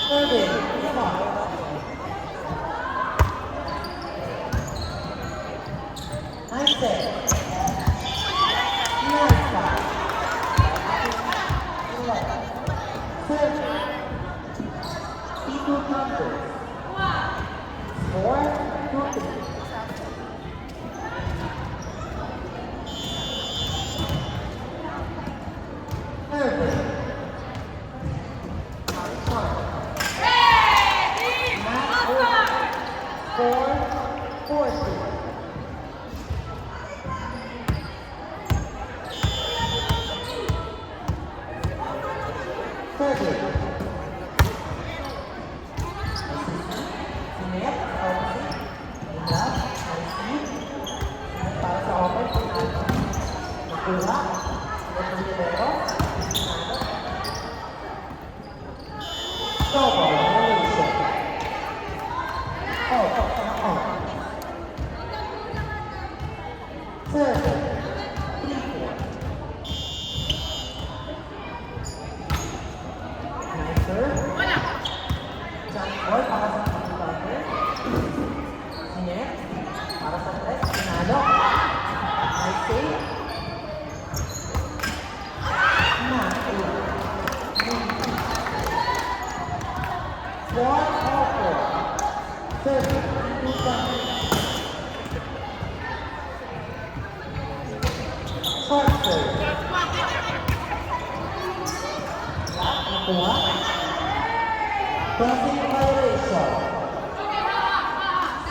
Serving. Nice set. Nice pass. Serving. P2 counter. Score 2-3. Serving. Four, 4-2. Serving. Sinet, opposite. Enough, nice. Para sa open, nakuha. Nakuha. Double, relation. Serving. 3-4. Nice serve. Jump ball para sa counter. Sinet. Para sa press. Pinalo. Nice save. Four, 4-4. Serving. 2-1. Short serve. Nakuha. Crossing violation.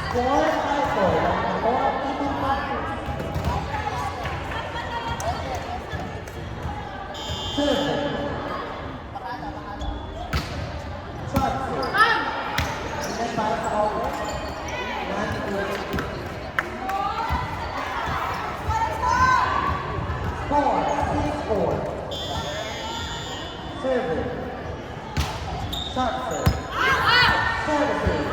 Score 5-4. Nakuha. P2 counter. Serving. Short serve. Sinet para sa open. Score 6-4. Serving. Short serve. Services.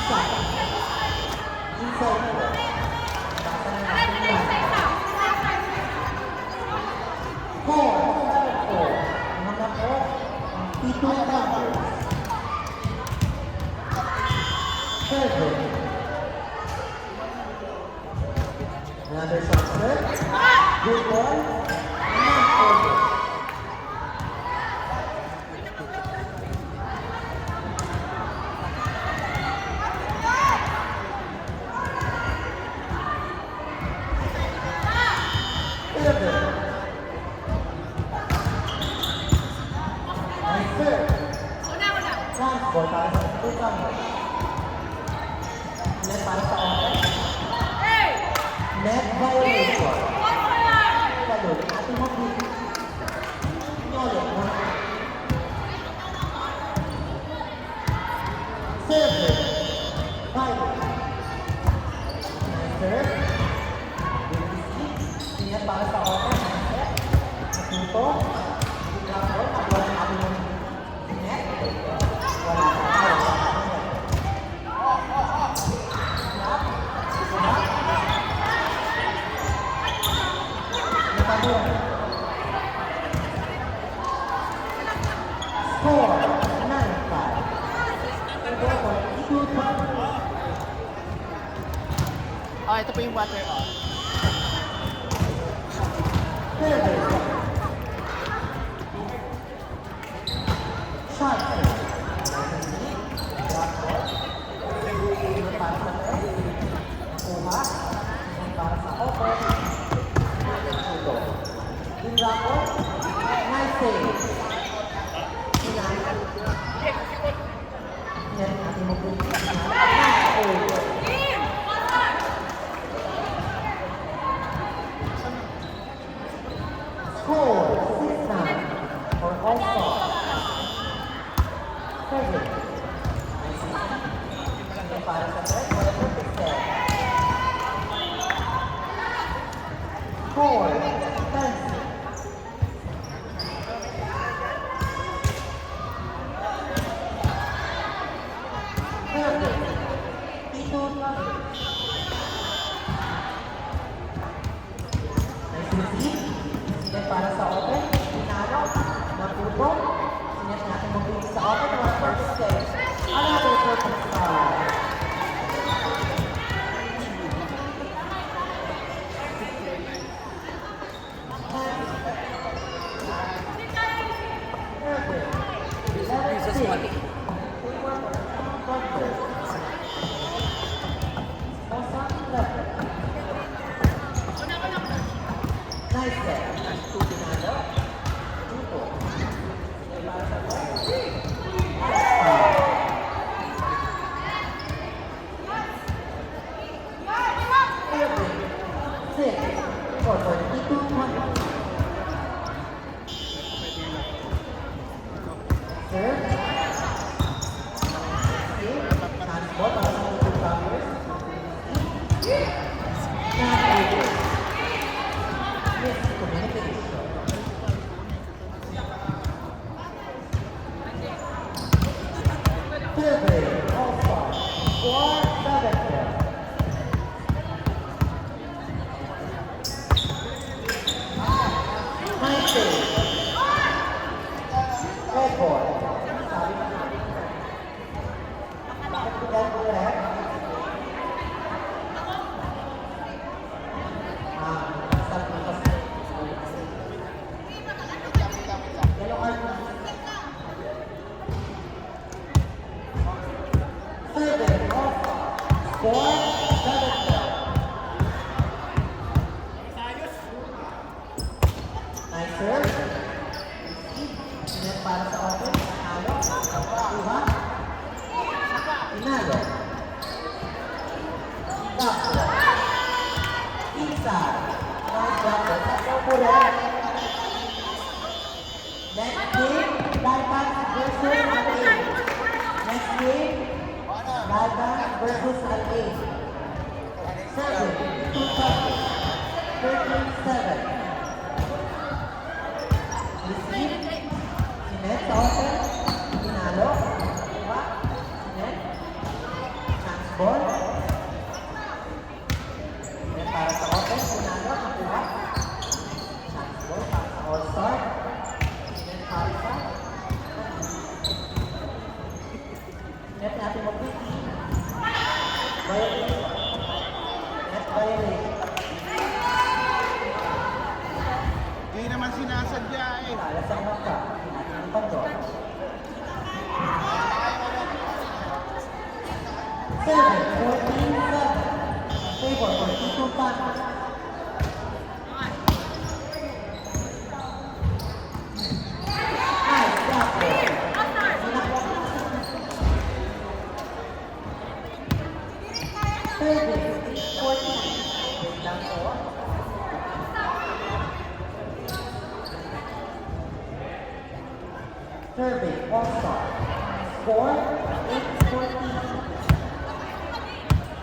Shot. Inside court. Basa na natin yan. Score 7-4. Mga po ang P2 counters. Serving. Another shot serve. Good ball. Not over. Nice serve. Transport para sa P2 counter. Net para sa open. Net violation. Kalul, ating mag-ibig. Nyolek mo. Serve. Violation. Nice serve. Sinet para sa open. Napunto. Grapple. Wala na ating mag-net. Wala na. Score 9-5. Oh, ito po yung water on. Shot. Kuha. Para sa open. Nice save. Yan ating mag-ibig. Score 6-9 for all-star. Serving. Para sa threat, wala perfect set. Score 10-6. Serving. P2 counter. Nice receive. Sinet para sa open. Pinalo. Naputo. Sinet natin mag-ibig sa open. Score 7-4. Nice save. Red ball. Sabi ko na. Bakit ko dahil ko red? Start na kasi. Yellow card na. 7 off. Score 7-4. Nice serve. Net para sa open. Tinalo. Kuha. Tinalo. Tapos. Inside. Nice block. Sa Pure. Next game, Dalban versus Al-A. Next game, Dalban versus Al-A. 7, 13-7. Receive. Sinet sa open. Tinalo. Kuha. Sinet. Chance ball. Sinet para sa open. Tinalo. Nakuha. Chance ball para sa all-star. Sinet para sa. Sinet natin mag-wiki. Violate. Sinet violate. Hindi naman sinasadya eh. Alas ang mata. Natin doon. 7, 14-7. Favor for Tito Panos. Nice block ball. Sinakuha. 13-14. Wait lang po. Survey, all-star. Score, 8-14.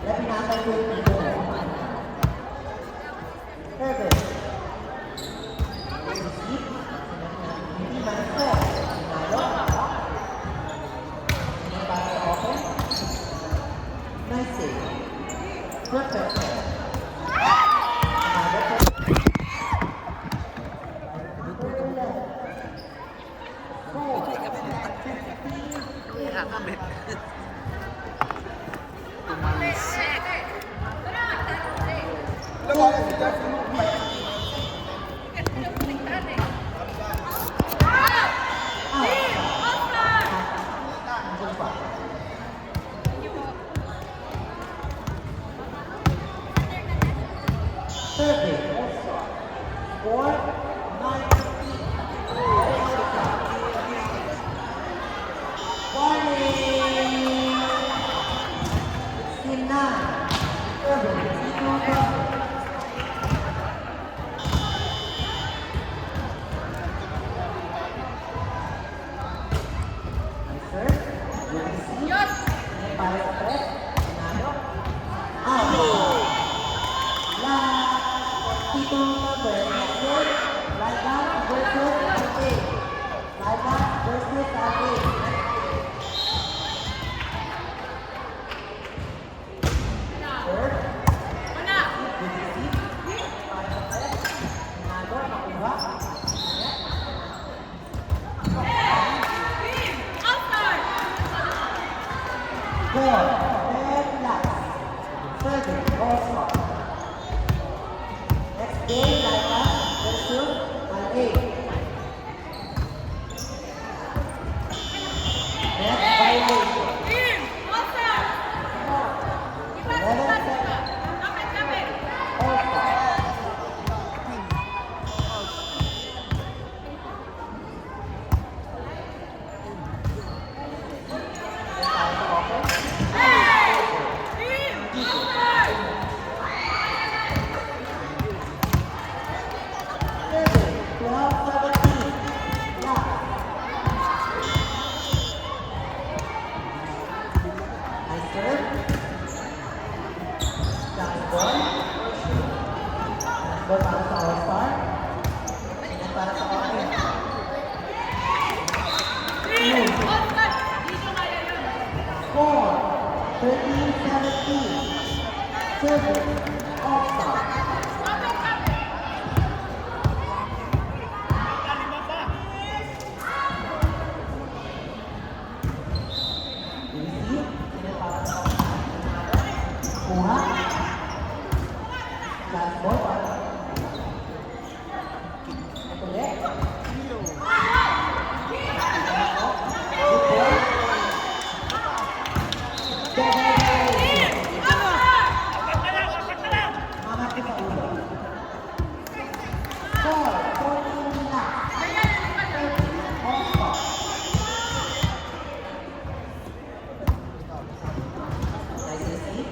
Labi natin ko yung dito. Survey. Receive. Hindi man ito. Tinalo. Hindi para sa open. Nice save. Perfect. Tinalo po. Nakakabit. Survey, all-star. Score, 9-15. Warning! 16-9. Survey, Tito Panos. Nice serve. Good receive. Para sa press. Tinalo. Out. Last. Tito Panos. Dalban versus Al-A. Dalban versus Al-A. Serve. Good receive. Para sa press. Tinalo. Nakuha. Four, 10 laps. Survey, all-star. Next game, Dalban versus Al-A. Next violation. 11-7. All-star. Survey, 12-17. Lap. Nice serve. Chance ball. Chance ball para sa all-star. Yan para sa open. Score, 13-17. 13-17. Service offside. Receive. Sino para sa kuha. Last ball para. Ito ulit. Good ball. Mama kita ulo. 4-14 na. Offside. Nice receive.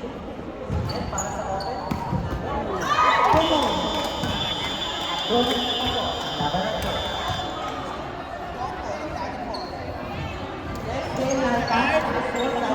And para sa open. Come on. Rolling ako. Laban na ito. Next game na tayo.